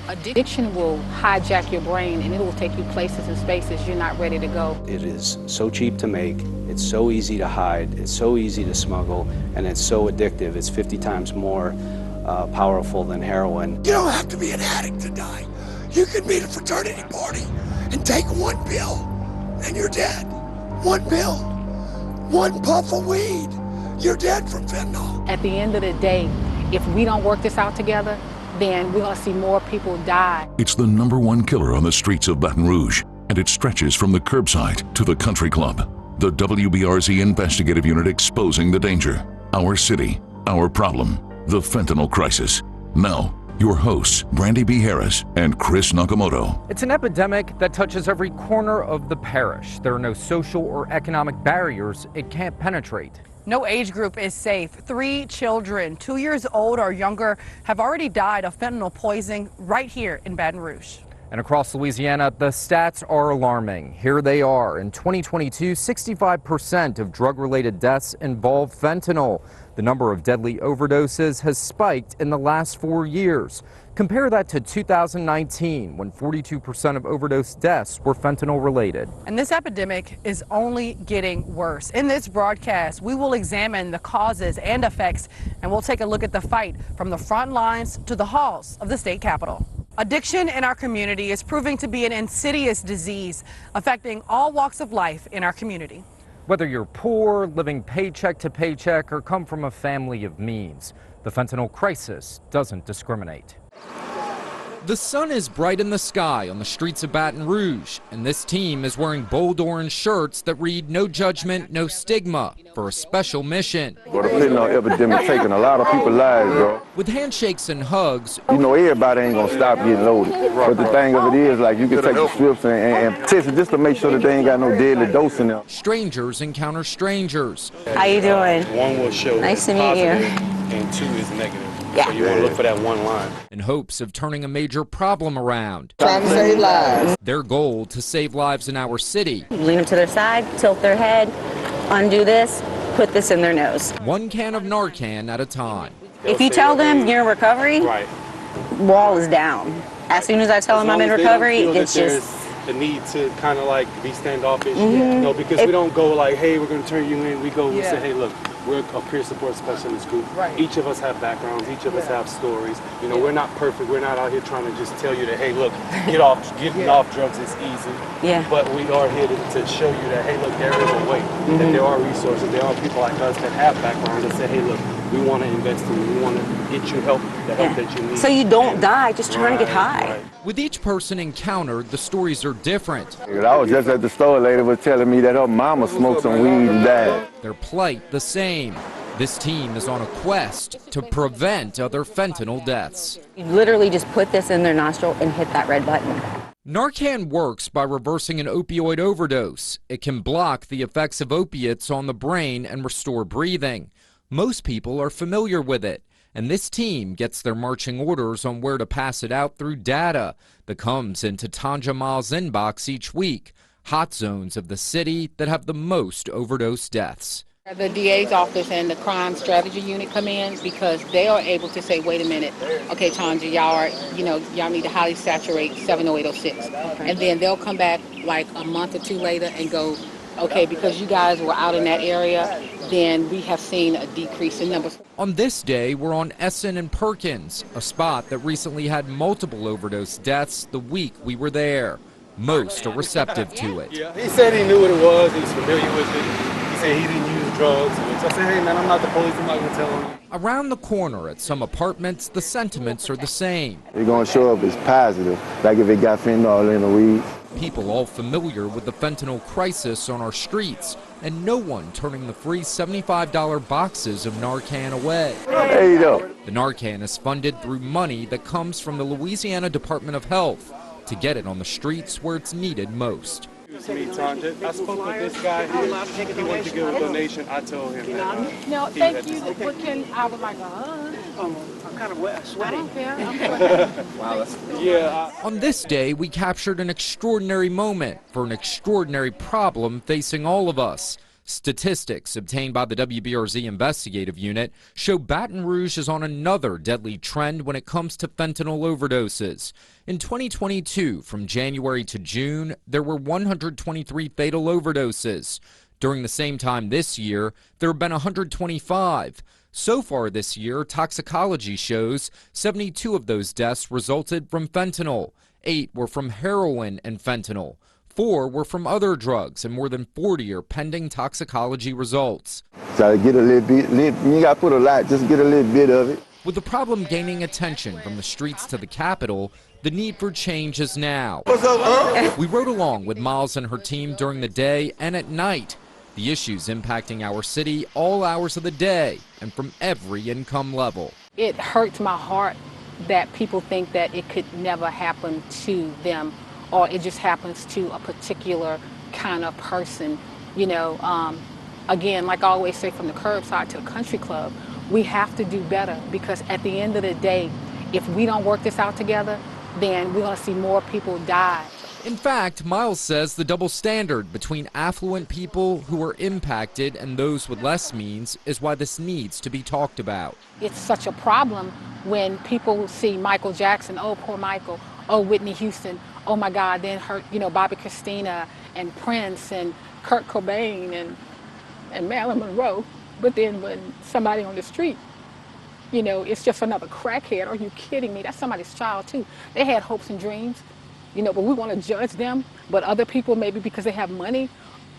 Addiction will hijack your brain and it will take you places and spaces you're not ready to go. It is so cheap to make, it's so easy to hide, it's so easy to smuggle, and it's so addictive. It's 50 times more powerful than heroin. You don't have to be an addict to die. You can be at a fraternity party and take one pill and you're dead. One pill, one puff of weed, you're dead from fentanyl. At the end of the day, if we don't work this out together, then we're going to see more people die. It's the #1 killer on the streets of Baton Rouge, and it stretches from the curbside to the country club. The WBRZ investigative unit exposing the danger. Our city, our problem, the fentanyl crisis. Now, your hosts, Brandi B. Harris and Chris Nakamoto. It's an epidemic that touches every corner of the parish. There are no social or economic barriers it can't penetrate. No age group is safe. 3 children, 2 years old or younger, have already died of fentanyl poisoning right here in Baton Rouge. And across Louisiana, the stats are alarming. Here they are. In 2022, 65% of drug-related deaths involve fentanyl. The number of deadly overdoses has spiked in the last 4 years. Compare that to 2019, when 42% of overdose deaths were fentanyl-related. And this epidemic is only getting worse. In this broadcast, we will examine the causes and effects, and we'll take a look at the fight from the front lines to the halls of the state capitol. Addiction in our community is proving to be an insidious disease affecting all walks of life in our community. Whether you're poor, living paycheck to paycheck, or come from a family of means, the fentanyl crisis doesn't discriminate. The sun is bright in the sky on the streets of Baton Rouge, and this team is wearing bold orange shirts that read "No Judgment, No Stigma" for a special mission. Well, the fentanyl epidemic taking a lot of people's lives, bro. With handshakes and hugs, you know everybody ain't gonna stop getting loaded. But the thing of it is, like, you can take the strips and test it just to make sure that they ain't got no deadly dose in them. Strangers encounter strangers. How you doing? One will show nice to meet you. And 2 is negative. Yeah. So you want to look for that one line. In hopes of turning a major problem around. Trying to save lives. Their goal to save lives in our city. Lean them to their side, tilt their head, undo this, put this in their nose. 1 can of Narcan at a time. If you tell them you're in recovery, Right. wall is down. As soon as I tell them I'm in recovery, it's just... the need to kind of like be standoffish, you know, because we don't go like, hey, we're going to turn you in. We go, we say, hey, look, we're a peer support specialist group. Right. Each of us have backgrounds. Each of us have stories. You know, we're not perfect. We're not out here trying to just tell you that, hey, look, getting off drugs is easy. Yeah. But we are here to show you that, hey, look, there is a way. That there are resources. There are people like us that have backgrounds that say, hey, look, we want to invest in you. We want to get you help, the help that you need. So you don't die just trying to get high. Right. With each person encountered, the stories are different. I was just at the store, lady was telling me that her mama smoked some weed and died. Their plight the same. This team is on a quest to prevent other fentanyl deaths. You literally just put this in their nostril and hit that red button. Narcan works by reversing an opioid overdose. It can block the effects of opiates on the brain and restore breathing. Most people are familiar with it, and this team gets their marching orders on where to pass it out through data that comes into Tanja Miles' inbox each week. Hot zones of the city that have the most overdose deaths. The DA's office and the crime strategy unit come in because they are able to say, wait a minute, okay, Tanja, y'all need to highly saturate 70806. And then they'll come back like a month or 2 later and go, okay, because you guys were out in that area, then we have seen a decrease in numbers. On this day, we're on Essen and Perkins, a spot that recently had multiple overdose deaths the week we were there. Most are receptive to it. Yeah, he said he knew what it was, he was familiar with it. He said he didn't use drugs. So I said, hey man, I'm not the police, I'm not going to tell him. Around the corner at some apartments, the sentiments are the same. They're going to show up as positive, like if it got fentanyl in the weed. People all familiar with the fentanyl crisis on our streets, and no one turning the free $75 boxes of Narcan away. There you go. The Narcan is funded through money that comes from the Louisiana Department of Health to get it on the streets where it's needed most. It's me, Tanja. I spoke with this guy here. He wanted to give a donation. I told him that. No, thank you. What can I would like I'm kind of sweating. Wow, that's yeah. On this day, we captured an extraordinary moment for an extraordinary problem facing all of us. Statistics obtained by the WBRZ investigative unit show Baton Rouge is on another deadly trend when it comes to fentanyl overdoses. In 2022, from January to June, there were 123 fatal overdoses. During the same time this year, there have been 125. So far this year, toxicology shows 72 of those deaths resulted from fentanyl. 8 were from heroin and fentanyl. 4 were from other drugs, and more than 40 are pending toxicology results. Try to get a little bit, you got to put a lot, just get a little bit of it. With the problem gaining attention from the streets to the Capitol, the need for change is now. What's up, huh? We rode along with Miles and her team during the day and at night. The issues impacting our city all hours of the day and from every income level. It hurts my heart that people think that it could never happen to them, or it just happens to a particular kind of person. You know, again, like I always say, from the curbside to the country club, we have to do better, because at the end of the day, if we don't work this out together, then we're going to see more people die. In fact, Miles says the double standard between affluent people who are impacted and those with less means is why this needs to be talked about. It's such a problem when people see Michael Jackson, oh, poor Michael, oh, Whitney Houston, oh my God, then her, you know, Bobby Christina and Prince and Kurt Cobain and Marilyn Monroe. But then when somebody on the street, you know, it's just another crackhead. Are you kidding me? That's somebody's child too. They had hopes and dreams, you know, but we want to judge them. But other people, maybe because they have money,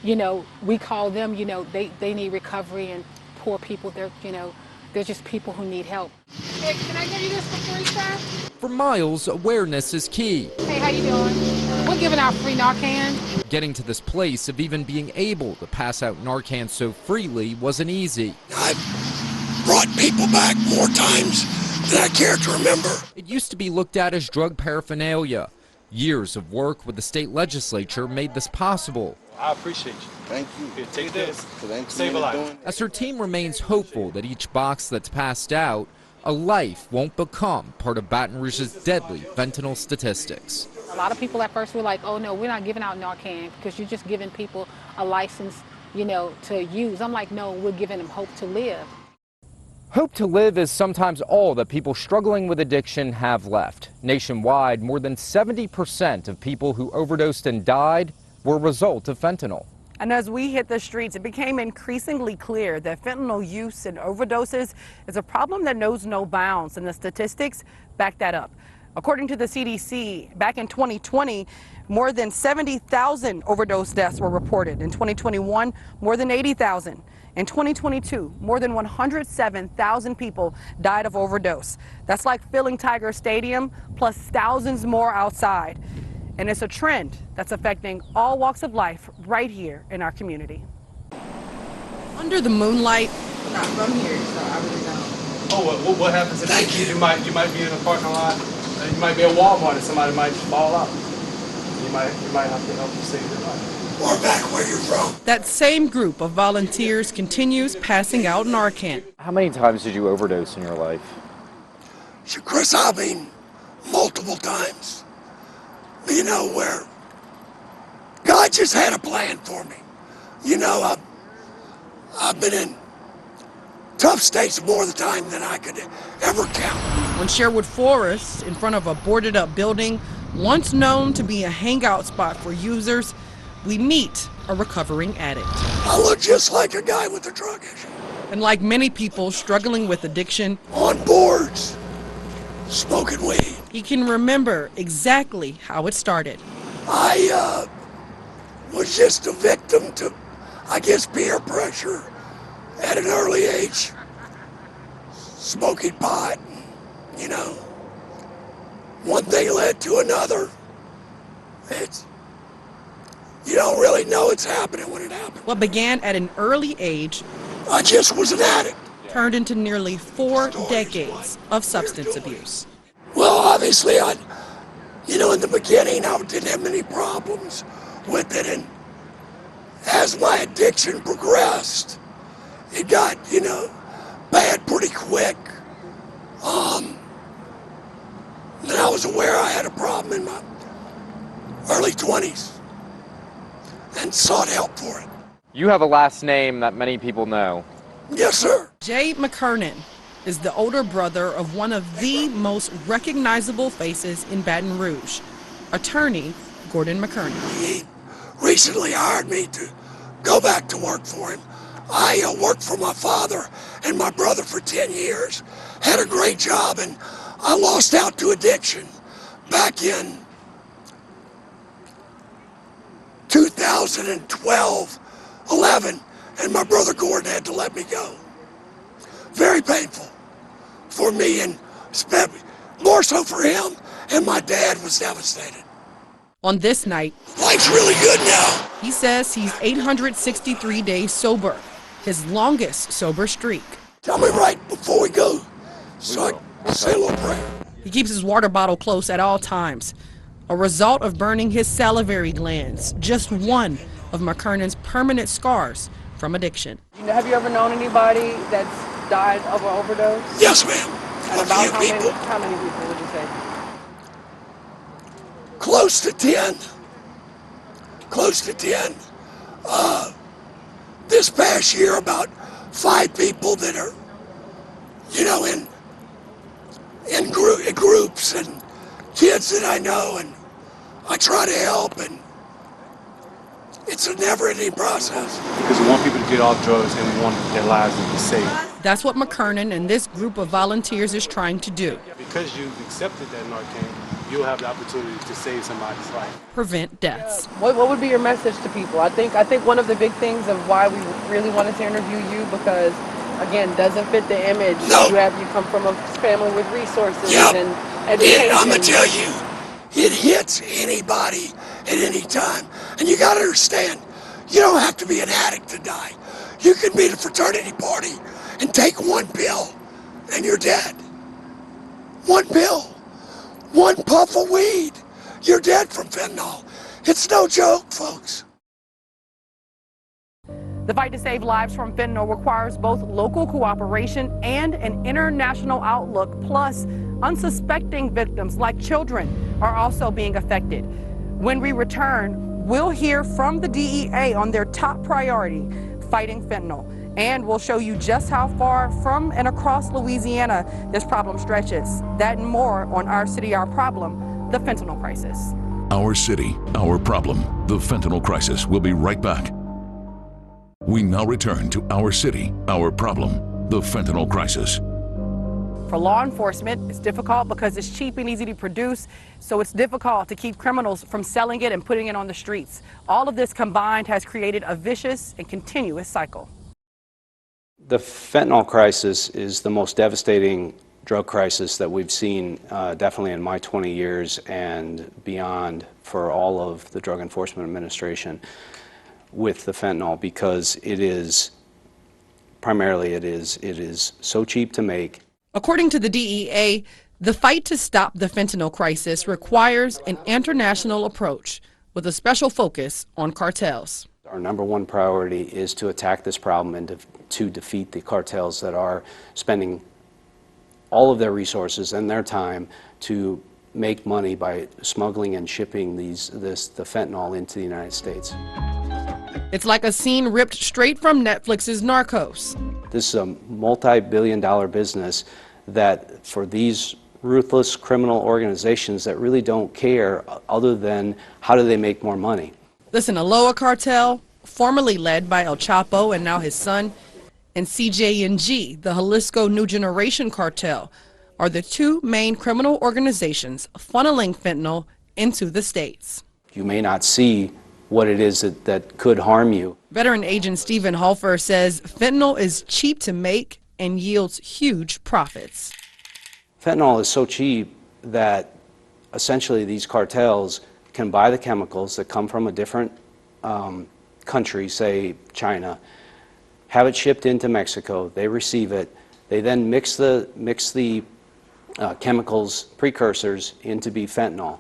you know, we call them, you know, they need recovery, and poor people, they're, you know, they're just people who need help. Hey, can I give you this for free, sir? For Miles, awareness is key. Hey, how you doing? We're giving out free Narcan. Getting to this place of even being able to pass out Narcan so freely wasn't easy. I've brought people back more times than I care to remember. It used to be looked at as drug paraphernalia. Years of work with the state legislature made this possible. I appreciate you. Thank you. Here, take this. Save a life. As her team remains hopeful that each box that's passed out, a life won't become part of Baton Rouge's deadly fentanyl statistics. A lot of people at first were like, oh no, we're not giving out Narcan because you're just giving people a license, you know, to use. I'm like, no, we're giving them hope to live. Hope to live is sometimes all that people struggling with addiction have left. Nationwide, more than 70% of people who overdosed and died were a result of fentanyl. And as we hit the streets, it became increasingly clear that fentanyl use and overdoses is a problem that knows no bounds, and the statistics back that up. According to the CDC, back in 2020, more than 70,000 overdose deaths were reported. In 2021, more than 80,000. In 2022, more than 107,000 people died of overdose. That's like filling Tiger Stadium, plus thousands more outside. And it's a trend that's affecting all walks of life right here in our community. Under the moonlight, I'm not from here, so I really don't. Oh, what happens if you might be in a parking lot, you might be at Walmart and somebody might fall out. You might have to help you save your life. Or back where you're from. that same group of volunteers continues passing out Narcan. How many times did you overdose in your life? So Chris, I mean, multiple times. You know, where God just had a plan for me. You know, I've been in tough states more of the time than I could ever count. On Sherwood Forest, in front of a boarded up building, once known to be a hangout spot for users, we meet a recovering addict. I look just like a guy with a drug issue. And like many people struggling with addiction, on boards, smoking weed. he can remember exactly how it started. I was just a victim to, I guess, peer pressure at an early age. Smoking pot, you know. One thing led to another. You don't really know it's happening when it happens. What began at an early age, I just was an addict. turned into nearly 4 decades of substance abuse. Well, obviously, in the beginning, I didn't have many problems with it, and as my addiction progressed, it got, bad pretty quick. Then I was aware I had a problem in my early 20s and sought help for it. You have a last name that many people know. Yes, sir. Jay McKernan is the older brother of one of the most recognizable faces in Baton Rouge, attorney Gordon McKernan. He recently hired me to go back to work for him. I worked for my father and my brother for 10 years, had a great job, and I lost out to addiction back in 2012, 11, and my brother Gordon had to let me go. Very painful for me, and more so for him, and my dad was devastated. On this night, life's really good now. He says he's 863 days sober, his longest sober streak. Tell me right before we go, so I can say a little prayer. He keeps his water bottle close at all times, a result of burning his salivary glands, just one of McKernan's permanent scars from addiction. Have you ever known anybody that's died of an overdose? Yes, ma'am. And about how many people would you say? Close to 10. Close to 10. This past year, about 5 people that are, in groups, and kids that I know, and I try to help, and it's a never-ending process. Because we want people to get off drugs and we want their lives to be safe. That's what McKernan and this group of volunteers is trying to do. Because you've accepted that Narcan, you'll have the opportunity to save somebody's life. Prevent deaths. What would be your message to people? I think one of the big things of why we really wanted to interview you, because again, doesn't fit the image. No. You come from a family with resources Yep. and education. I'm gonna tell you, it hits anybody at any time. And you gotta understand, you don't have to be an addict to die. You can be at a fraternity party and take one pill and you're dead. One pill, one puff of weed, you're dead from fentanyl. It's no joke, folks. The fight to save lives from fentanyl requires both local cooperation and an international outlook, plus unsuspecting victims like children are also being affected. When we return, we'll hear from the DEA on their top priority, fighting fentanyl, and we'll show you just how far from and across Louisiana this problem stretches. That and more on Our City, Our Problem, the fentanyl crisis. Our city, our problem, the fentanyl crisis. We'll be right back. We now return to Our City, Our Problem, the fentanyl crisis. For law enforcement, it's difficult because it's cheap and easy to produce, so it's difficult to keep criminals from selling it and putting it on the streets. All of this combined has created a vicious and continuous cycle. The fentanyl crisis is the most devastating drug crisis that we've seen definitely in my 20 years and beyond for all of the Drug Enforcement Administration with the fentanyl, because it is so cheap to make. According to the DEA, the fight to stop the fentanyl crisis requires an international approach with a special focus on cartels. Our number one priority is to attack this problem and to defeat the cartels that are spending all of their resources and their time to make money by smuggling and shipping the fentanyl into the United States. It's like a scene ripped straight from Netflix's Narcos. This is a multi-billion-dollar business that for these ruthless criminal organizations that really don't care other than how do they make more money. The Sinaloa cartel, formerly led by El Chapo and now his son, and CJNG, the Jalisco New Generation cartel, are the two main criminal organizations funneling fentanyl into the states. You may not see what it is that could harm you. Veteran agent Stephen Holfer says fentanyl is cheap to make and yields huge profits. Fentanyl is so cheap that essentially these cartels can buy the chemicals that come from a different country, say China, have it shipped into Mexico, they receive it, they then mix the chemicals, precursors, into be fentanyl.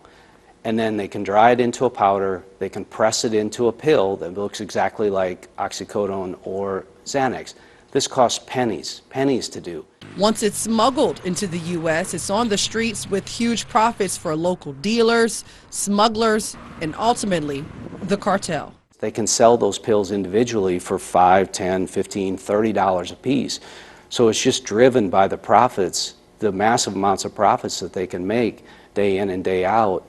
And then they can dry it into a powder, they can press it into a pill that looks exactly like oxycodone or Xanax. This costs pennies to do. Once it's smuggled into the U.S., it's on the streets with huge profits for local dealers, smugglers, and ultimately the cartel. They can sell those pills individually for $5, $10, $15, $30 a piece. So it's just driven by the profits, the massive amounts of profits that they can make day in and day out,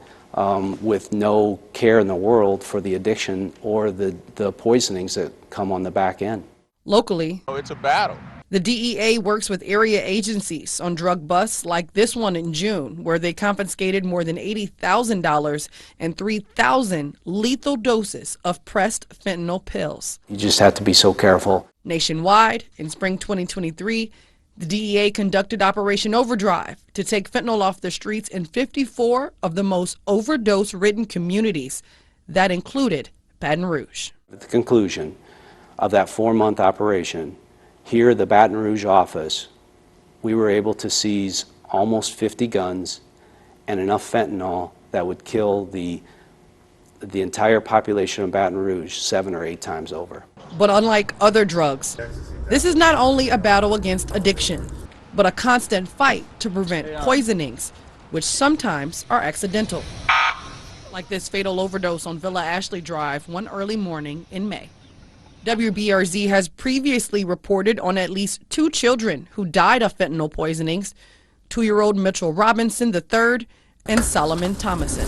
with no care in the world for the addiction or the poisonings that come on the back end. Locally, It's a battle. the DEA works with area agencies on drug busts like this one in June, where they confiscated more than $80,000 and 3,000 lethal doses of pressed fentanyl pills. You just have to be so careful. Nationwide, in spring 2023, the DEA conducted Operation Overdrive to take fentanyl off the streets in 54 of the most overdose-ridden communities. That included Baton Rouge. At the conclusion of that 4-month operation, here at the Baton Rouge office, we were able to seize almost 50 guns and enough fentanyl that would kill the entire population of Baton Rouge 7 or 8 times over. But unlike other drugs, this is not only a battle against addiction, but a constant fight to prevent poisonings, which sometimes are accidental. Like this fatal overdose on Villa Ashley Drive one early morning in May. WBRZ has previously reported on at least 2 children who died of fentanyl poisonings, 2-year-old Mitchell Robinson III and Solomon Thomason.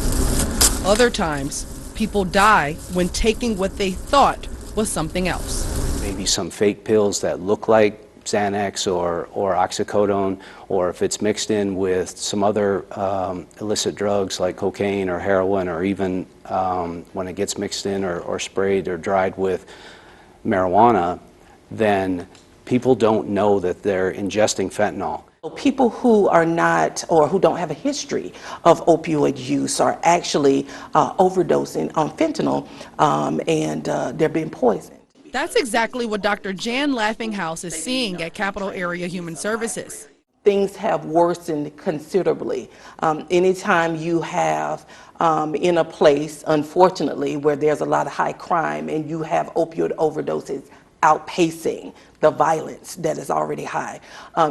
Other times, people die when taking what they thought was something else. Maybe some fake pills that look like Xanax or oxycodone, or if it's mixed in with some other illicit drugs like cocaine or heroin, or even when it gets mixed in or sprayed or dried with marijuana, then people don't know that they're ingesting fentanyl. People who are not, or who don't have a history of opioid use, are actually overdosing on fentanyl, and they're being poisoned. That's exactly what Dr. Jan Laughinghouse is seeing at Capital Area Human Services. Things have worsened considerably. Anytime you have in a place, unfortunately, where there's a lot of high crime and you have opioid overdoses outpacing the violence that is already high,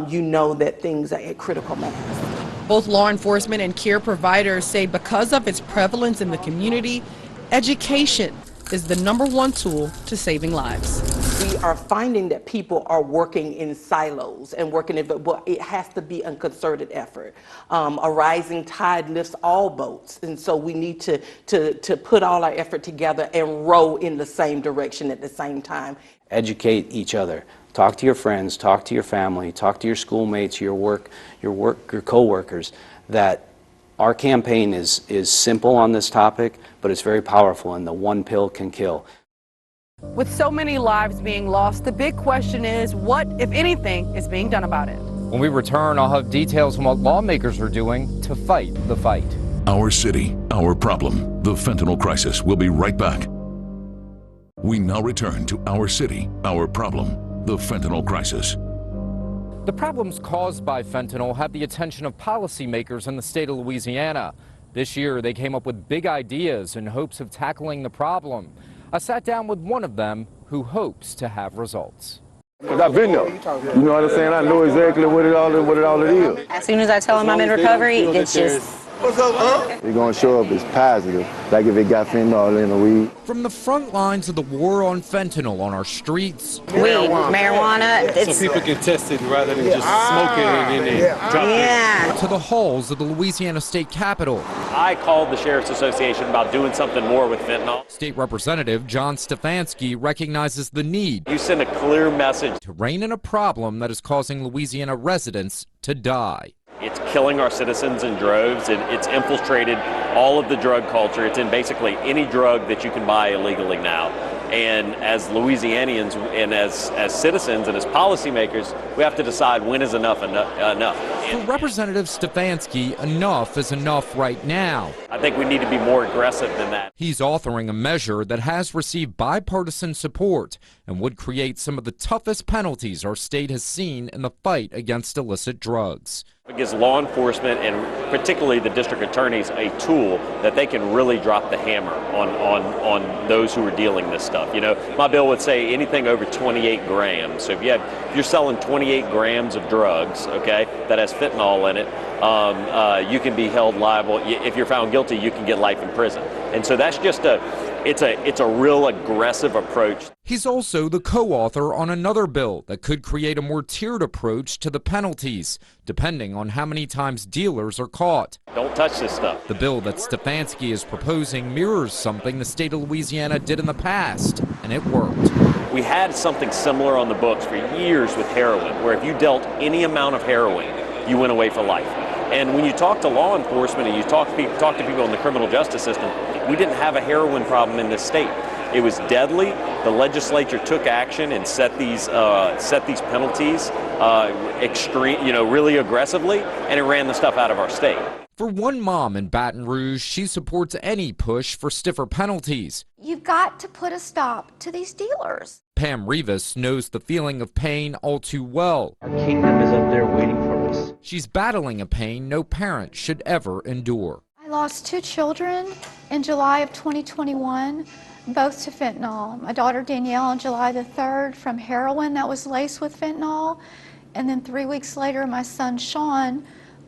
you know that things are at critical mass. Both law enforcement and care providers say because of its prevalence in the community, education is the #1 tool to saving lives. We are finding that people are working in silos and working, but it has to be a concerted effort. A rising tide lifts all boats, and so we need to put all our effort together and row in the same direction at the same time. Educate each other. Talk to your friends, talk to your family, talk to your schoolmates, your co-workers, that our campaign is simple on this topic, but it's very powerful, and the one pill can kill. With so many lives being lost, the big question is what, if anything, is being done about it? When we return, I'll have details on what lawmakers are doing to fight the fight. Our city, our problem, the fentanyl crisis. We'll be right back. We now return to Our City, Our Problem, the fentanyl crisis. The problems caused by fentanyl have the attention of policymakers in the state of Louisiana. This year, they came up with big ideas in hopes of tackling the problem. I sat down with one of them who hopes to have results. Because I've been there. You know what I'm saying? I know exactly what it all is. As soon as I tell them I'm in recovery, it's just... What's up, huh? It's going to show up as positive, like if it got fentanyl in the weed. From the front lines of the war on fentanyl on our streets. Weed, marijuana. So people can test it rather than just smoke it and then drop it. To the halls of the Louisiana State Capitol. I called the Sheriff's Association about doing something more with fentanyl. State Representative John Stefanski recognizes the need. You send a clear message to rein in a problem that is causing Louisiana residents to die. It's killing our citizens in droves. It's infiltrated all of the drug culture. It's in basically any drug that you can buy illegally now. And as Louisianians and as citizens and as policymakers, we have to decide when is enough. For Representative Stefanski, enough is enough right now. I think we need to be more aggressive than that. He's authoring a measure that has received bipartisan support and would create some of the toughest penalties our state has seen in the fight against illicit drugs. It gives law enforcement and particularly the district attorneys a tool that they can really drop the hammer on those who are dealing this stuff. You know, my bill would say anything over 28 grams. So if you're selling 28 grams of drugs, okay, that has fentanyl in it, you can be held liable. If you're found guilty, you can get life in prison. And so that's just it's a real aggressive approach. He's also the co-author on another bill that could create a more tiered approach to the penalties, depending on how many times dealers are caught. Don't touch this stuff. The bill that Stefanski is proposing mirrors something the state of Louisiana did in the past, and it worked. We had something similar on the books for years with heroin, where if you dealt any amount of heroin, you went away for life. And when you talk to law enforcement and you talk to people in the criminal justice system, we didn't have a heroin problem in this state. It was deadly. The legislature took action and set these penalties really aggressively, and it ran the stuff out of our state. For one mom in Baton Rouge, she supports any push for stiffer penalties. You've got to put a stop to these dealers. Pam Rivas knows the feeling of pain all too well. Our kingdom is up there waiting for us. She's battling a pain no parent should ever endure. I lost 2 children in July of 2021, both to fentanyl. My daughter Danielle on July the 3rd from heroin that was laced with fentanyl. And then 3 weeks later, my son Sean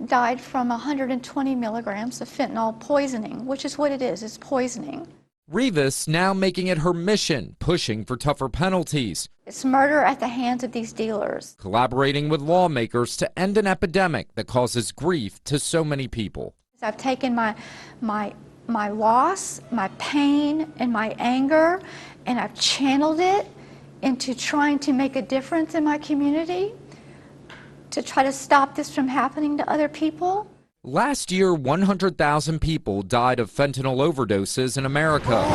died from 120 milligrams of fentanyl poisoning, which is what it is, it's poisoning. Rivas now making it her mission, pushing for tougher penalties. It's murder at the hands of these dealers. Collaborating with lawmakers to end an epidemic that causes grief to so many people. I've taken my loss, my pain, and my anger, and I've channeled it into trying to make a difference in my community, to try to stop this from happening to other people. Last year, 100,000 people died of fentanyl overdoses in America.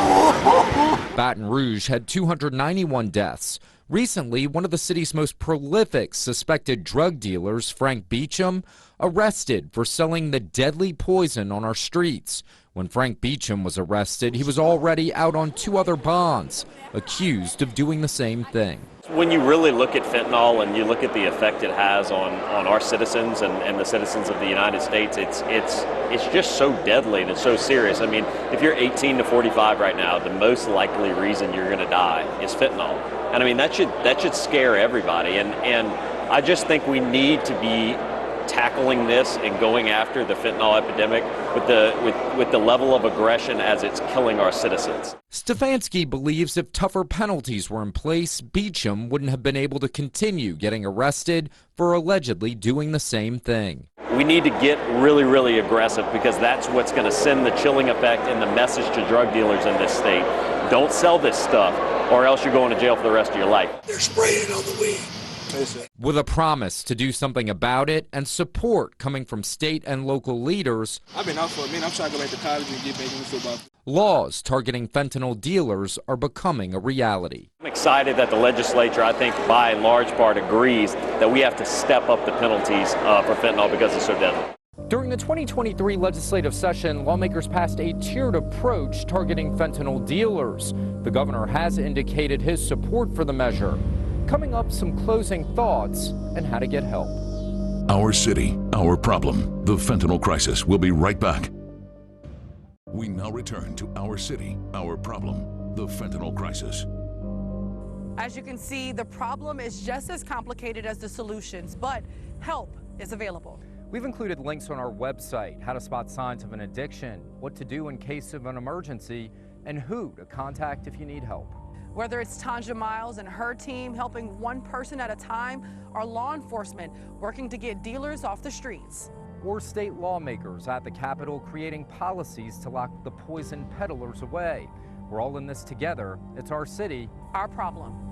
Baton Rouge had 291 deaths. Recently, one of the city's most prolific suspected drug dealers, Frank Beecham, arrested for selling the deadly poison on our streets. When Frank Beecham was arrested, he was already out on 2 other bonds, accused of doing the same thing. When you really look at fentanyl and you look at the effect it has on our citizens and the citizens of the United States, it's just so deadly and it's so serious. I mean, if you're 18 to 45 right now, the most likely reason you're going to die is fentanyl. And I mean, that should scare everybody. And I just think we need to be tackling this and going after the fentanyl epidemic with the level of aggression as it's killing our citizens. Stefanski believes if tougher penalties were in place, Beecham wouldn't have been able to continue getting arrested for allegedly doing the same thing. We need to get really, really aggressive because that's what's going to send the chilling effect and the message to drug dealers in this state. Don't sell this stuff or else you're going to jail for the rest of your life. They're spraying on the weed. With a promise to do something about it and support coming from state and local leaders, I've been out for a minute. I'm trying to go back to college and get back into football. Laws targeting fentanyl dealers are becoming a reality. I'm excited that the legislature, I think, by and large part agrees that we have to step up the penalties for fentanyl because it's so deadly. During the 2023 legislative session, lawmakers passed a tiered approach targeting fentanyl dealers. The governor has indicated his support for the measure. Coming up, some closing thoughts and how to get help. Our city, our problem, the fentanyl crisis. We'll be right back. We now return to Our City, Our Problem, the fentanyl crisis. As you can see, the problem is just as complicated as the solutions, but help is available. We've included links on our website, how to spot signs of an addiction, what to do in case of an emergency, and who to contact if you need help. Whether it's Tanja Miles and her team helping one person at a time, or law enforcement working to get dealers off the streets. Or state lawmakers at the Capitol creating policies to lock the poison peddlers away. We're all in this together. It's our city, our problem.